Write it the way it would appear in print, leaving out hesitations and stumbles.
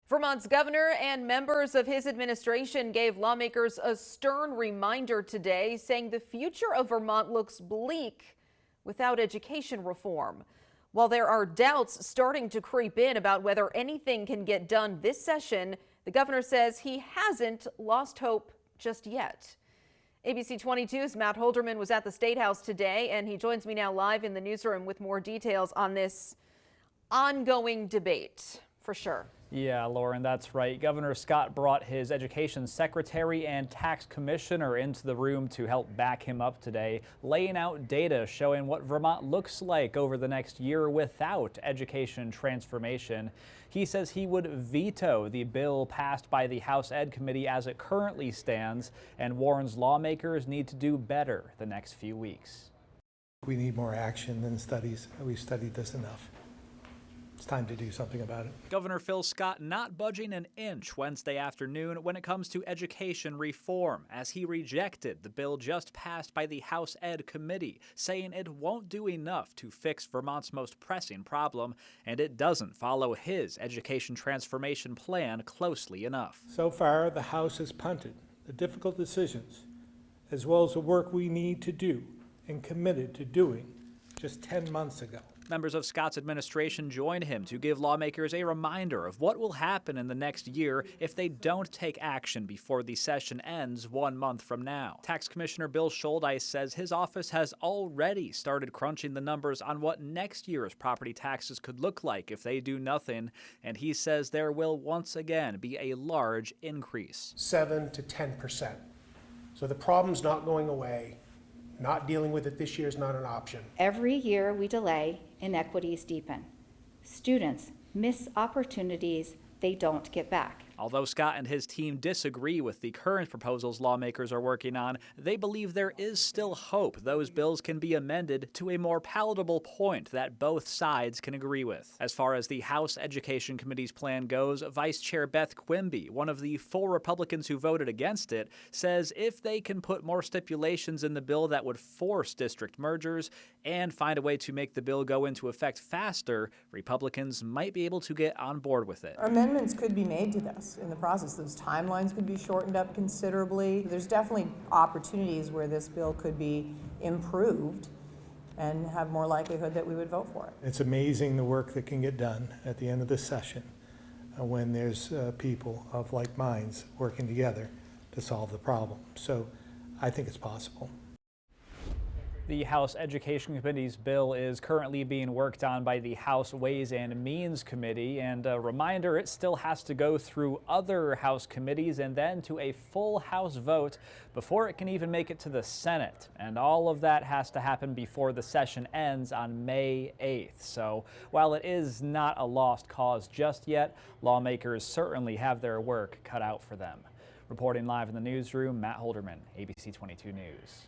Vermont's governor and members of his administration gave lawmakers a stern reminder today, saying the future of Vermont looks bleak without education reform. While there are doubts starting to creep in about whether anything can get done this session, the governor says he hasn't lost hope just yet. ABC 22's Matt Holderman was at the State House today, and he joins me now live in the newsroom with more details on this ongoing debate, for sure. Yeah, Lauren, that's right. Governor Scott brought his education secretary and tax commissioner into the room to help back him up today, laying out data showing what Vermont looks like over the next year without education transformation. He says he would veto the bill passed by the House Ed Committee as it currently stands and warns lawmakers need to do better the next few weeks. We need more action than studies. We've studied this enough. It's time to do something about it. Governor Phil Scott not budging an inch Wednesday afternoon when it comes to education reform, as he rejected the bill just passed by the House Ed Committee, saying it won't do enough to fix Vermont's most pressing problem, and it doesn't follow his education transformation plan closely enough. So far, the House has punted the difficult decisions, as well as the work we need to do and committed to doing just 10 months ago. Members of Scott's administration joined him to give lawmakers a reminder of what will happen in the next year if they don't take action before the session ends 1 month from now. Tax Commissioner Bill Scholdice says his office has already started crunching the numbers on what next year's property taxes could look like if they do nothing, and he says there will once again be a large increase. 7 to 10%. So the problem's not going away. Not dealing with it this year is not an option. Every year we delay, inequities deepen. Students miss opportunities they don't get back. Although Scott and his team disagree with the current proposals lawmakers are working on, they believe there is still hope those bills can be amended to a more palatable point that both sides can agree with. As far as the House Education Committee's plan goes, Vice Chair Beth Quimby, one of the 4 Republicans who voted against it, says if they can put more stipulations in the bill that would force district mergers and find a way to make the bill go into effect faster, Republicans might be able to get on board with it. Amendments could be made to this in the process. Those timelines could be shortened up considerably. There's definitely opportunities where this bill could be improved and have more likelihood that we would vote for it. It's amazing the work that can get done at the end of this session when there's people of like minds working together to solve the problem. So I think it's possible. The House Education Committee's bill is currently being worked on by the House Ways and Means Committee, and a reminder, it still has to go through other House committees and then to a full House vote before it can even make it to the Senate. And all of that has to happen before the session ends on May 8th. So while it is not a lost cause just yet, lawmakers certainly have their work cut out for them. Reporting live in the newsroom, Matt Holderman, ABC 22 News.